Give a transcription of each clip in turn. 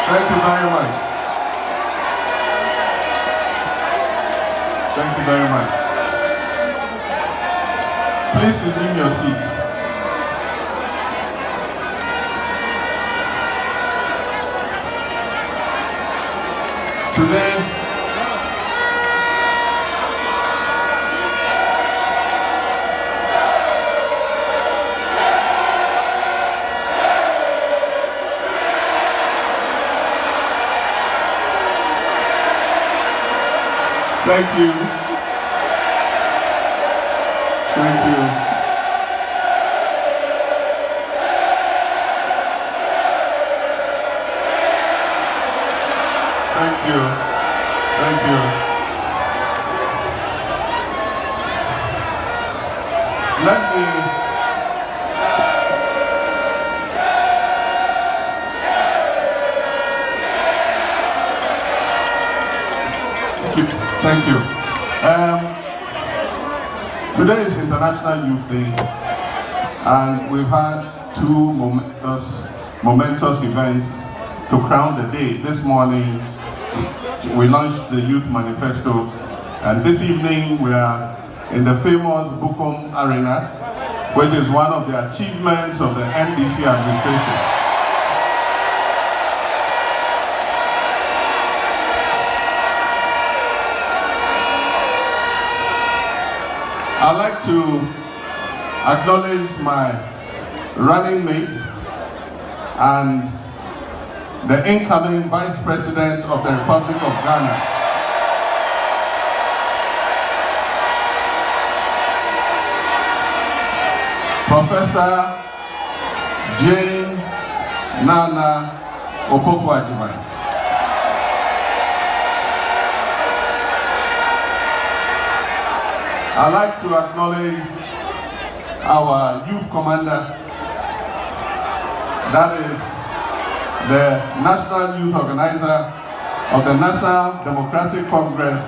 Thank you very much. Thank you very much. Please resume your seats. Today, thank you. Thank you. Thank you. Thank you. Let me Thank you. Today is International Youth Day, and we've had two momentous events to crown the day. This morning, we launched the Youth Manifesto, and this evening we are in the famous Bukom Arena, which is one of the achievements of the NDC administration. I'd like to acknowledge my running mate and the incoming Vice President of the Republic of Ghana, Professor Jane Nana Opoku. I'd like to acknowledge our youth commander, that is the National Youth Organizer of the National Democratic Congress,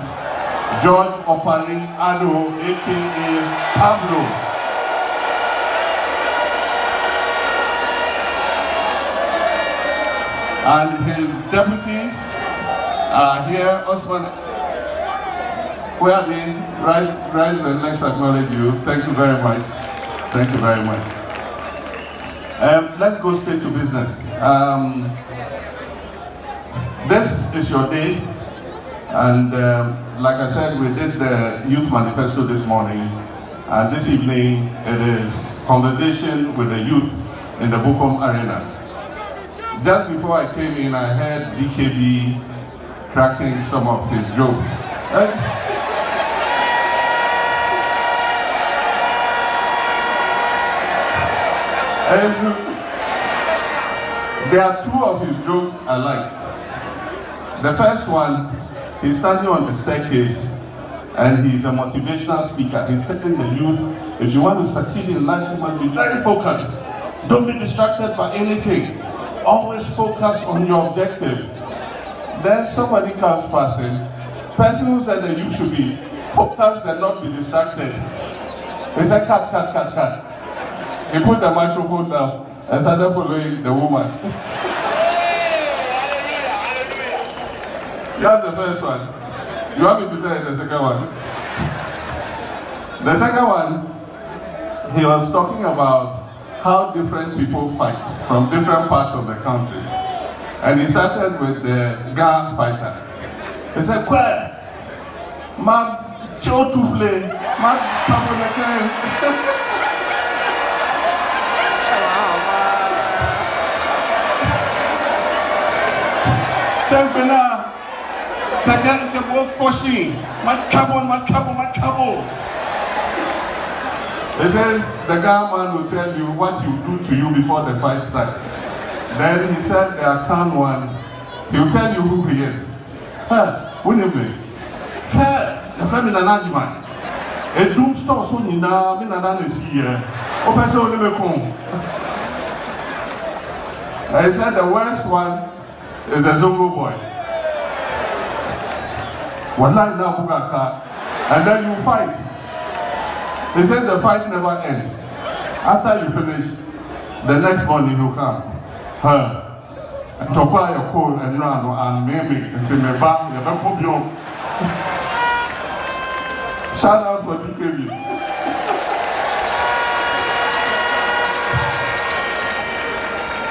George Opali Ado, aka Pablo. And his deputies are here. Osman, where are they? Rise and let's acknowledge you. Thank you very much. Thank you very much. Let's go straight to business. This is your day, and like I said, we did the Youth Manifesto this morning, and this evening it is conversation with the youth in the Bukom Arena. Just before I came in, I heard DKB cracking some of his jokes. There are two of his jokes I like. The first one, he's standing on the staircase and he's a motivational speaker. He's telling the youth, if you want to succeed in life, you must be very focused. Don't be distracted by anything. Always focus on your objective. Then somebody comes passing. Person who said that you should be focused and not be distracted. He said, cut. He put the microphone down and started following the woman. That's the first one. You want me to tell you the second one? The second one, he was talking about how different people fight from different parts of the country. And he started with the Ga fighter. He said, "Kwe, ma cho tufle, ma kaboneke." Tempena, take the wolf pushing, my trouble. It says the man will tell you what you do to you before the fight starts. Then he said the account one, he'll tell you who he is. Winnipeg. The friend in an argument. A doom store soon in Nana is here. Open so he said the worst one is a Zongo boy. One line now, Bugaka, and then you fight. He said the fight never ends. After you finish, the next morning he'll come. Tokwa your call and run and maybe until me back, you don't put your shout out for DKB.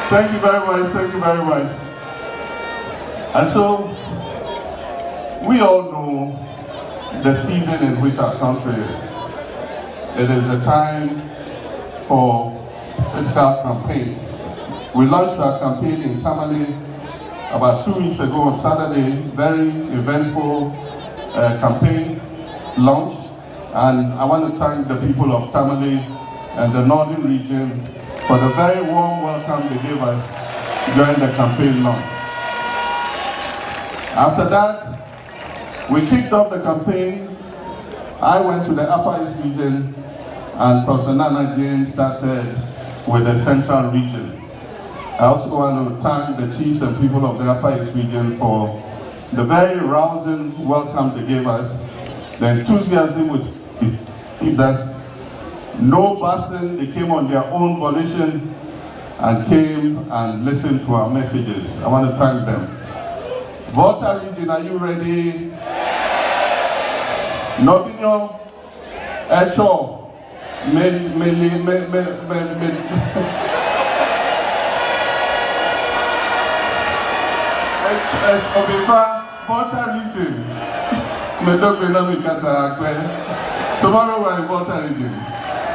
Thank you very much, thank you very much. And so, we all know the season in which our country is. It is a time for political campaigns. We launched our campaign in Tamale about 2 weeks ago on Saturday, very eventful campaign launch. And I want to thank the people of Tamale and the northern region for the very warm welcome they gave us during the campaign launch. After that, we kicked off the campaign. I went to the Upper East region and Professor Nana Jane started with the Central region. I also want to thank the chiefs and people of the Upper East region for the very rousing welcome they gave us, the enthusiasm with us, no busing, they came on their own volition and came and listened to our messages. I want to thank them. Volta region, are you ready? Nobinyo, Echo, Obifa, Volta region. Tomorrow we're in Volta region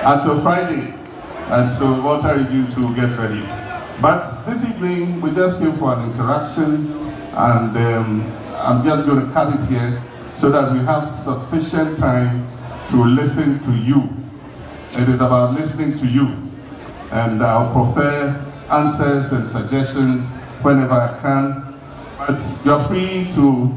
until Friday, and so Volta region to get ready. But this evening we just came for an interaction, and I'm just going to cut it here so that we have sufficient time to listen to you. It is about listening to you, and I'll prefer answers and suggestions whenever I can. But you're free to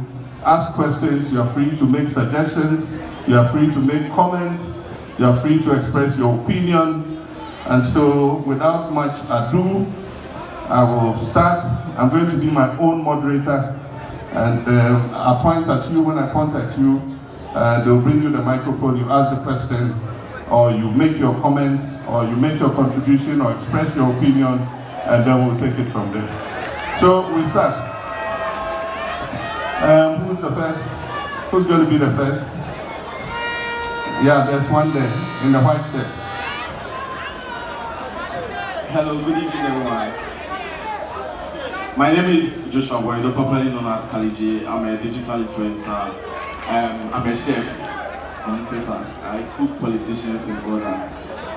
ask questions, you're free to make suggestions, you're free to make comments, you're free to express your opinion. And so, without much ado, I will start. I'm going to be my own moderator, and I'll point at you. When I point at you, they'll bring you the microphone, you ask the question, or you make your comments, or you make your contribution, or express your opinion, and then we'll take it from there. So, we start. Who's the first? Who's going to be the first? Yeah, there's one there, in the white shirt. Hello, good evening everyone. My name is Joshua Boydo, popularly known as Kaliji. I'm a digital influencer. I'm a chef on Twitter. I cook politicians and all that.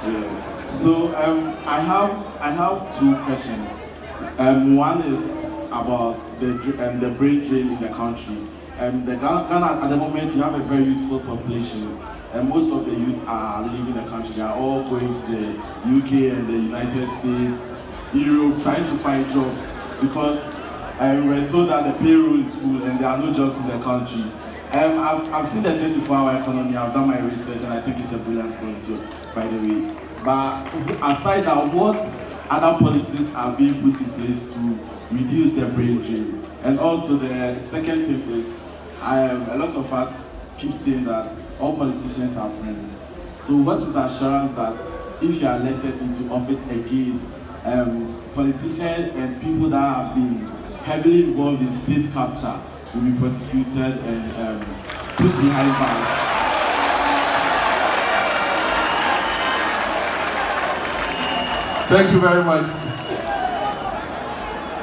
Yeah. So I have two questions. One is about the brain drain in the country. Ghana at the moment we have a very youthful population. And most of the youth are leaving the country. They are all going to the UK and the United States, Europe, trying to find jobs because we're told that the payroll is full and there are no jobs in the country. I've seen the 24-hour economy. I've done my research and I think it's a brilliant policy, by the way. But aside that, what other policies are being put in place to reduce the brain drain? And also the second thing is, a lot of us keep saying that all politicians are friends. So what is the assurance that if you are elected into office again, politicians and people that have been heavily involved in state capture will be prosecuted and put behind bars? Thank you very much.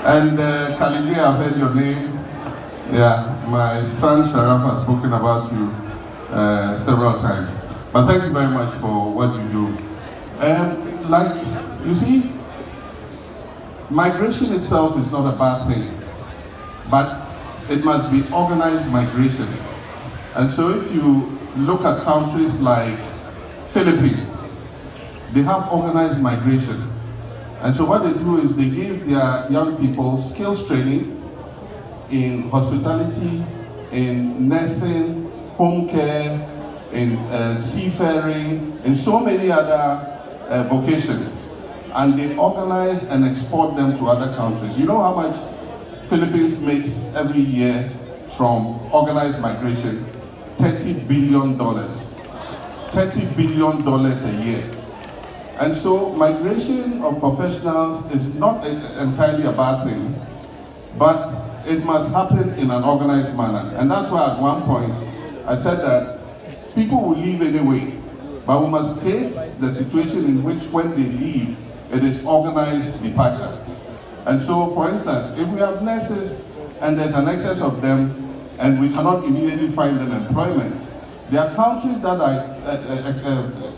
And Kaliji, I've heard your name. Yeah, my son Sharaf has spoken about you several times. But thank you very much for what you do. Like, you see, migration itself is not a bad thing, but it must be organized migration. And so if you look at countries like Philippines, they have organized migration. And so what they do is they give their young people skills training in hospitality, in nursing, home care, in seafaring, and so many other vocations. And they organize and export them to other countries. You know how much Philippines makes every year from organized migration? $30 billion. $30 billion a year. And so migration of professionals is not entirely a bad thing. but it must happen in an organized manner. And that's why at one point I said that people will leave anyway, but we must create the situation in which when they leave, it is organized departure. And so, for instance, if we have nurses and there's an excess of them and we cannot immediately find them employment, there are countries that are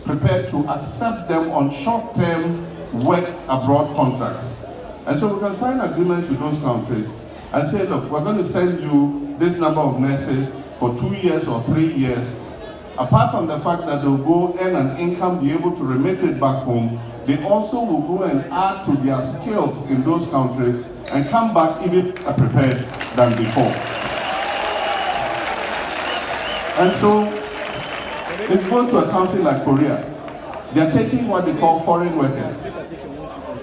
prepared to accept them on short-term work abroad contracts. And so we can sign agreements with those countries and say, look, we're going to send you this number of nurses for 2 years or 3 years. Apart from the fact that they'll go earn an income, be able to remit it back home, they also will go and add to their skills in those countries and come back even better prepared than before. And so, if you go to a country like Korea, they are taking what they call foreign workers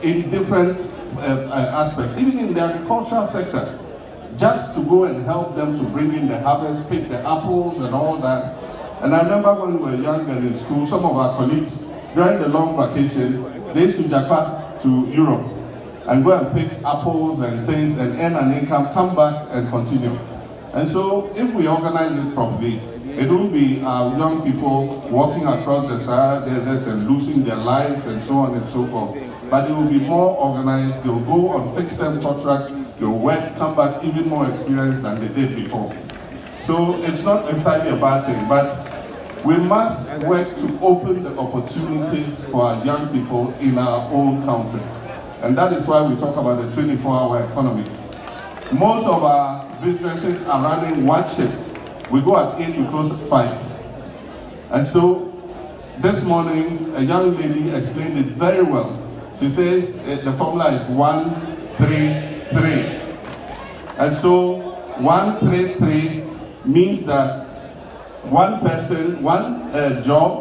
in different aspects, even in the agricultural sector, just to go and help them to bring in the harvest, pick the apples and all that. And I remember when we were young and in school, some of our colleagues, during the long vacation, they used to depart to Europe and go and pick apples and things and earn an income, come back and continue. And so if we organize this properly, it won't be our young people walking across the Sahara Desert and losing their lives and so on and so forth. But it will be more organized. They'll go on fixed-term contracts, they'll work, come back even more experienced than they did before. So it's not entirely a bad thing, but we must work to open the opportunities for our young people in our own country. And that is why we talk about the 24-hour economy. Most of our businesses are running one shift. We go at 8, we close at 5. And so, this morning, a young lady explained it very well. She says the formula is 1-3-3. And so, 1-3-3 means that one person, one job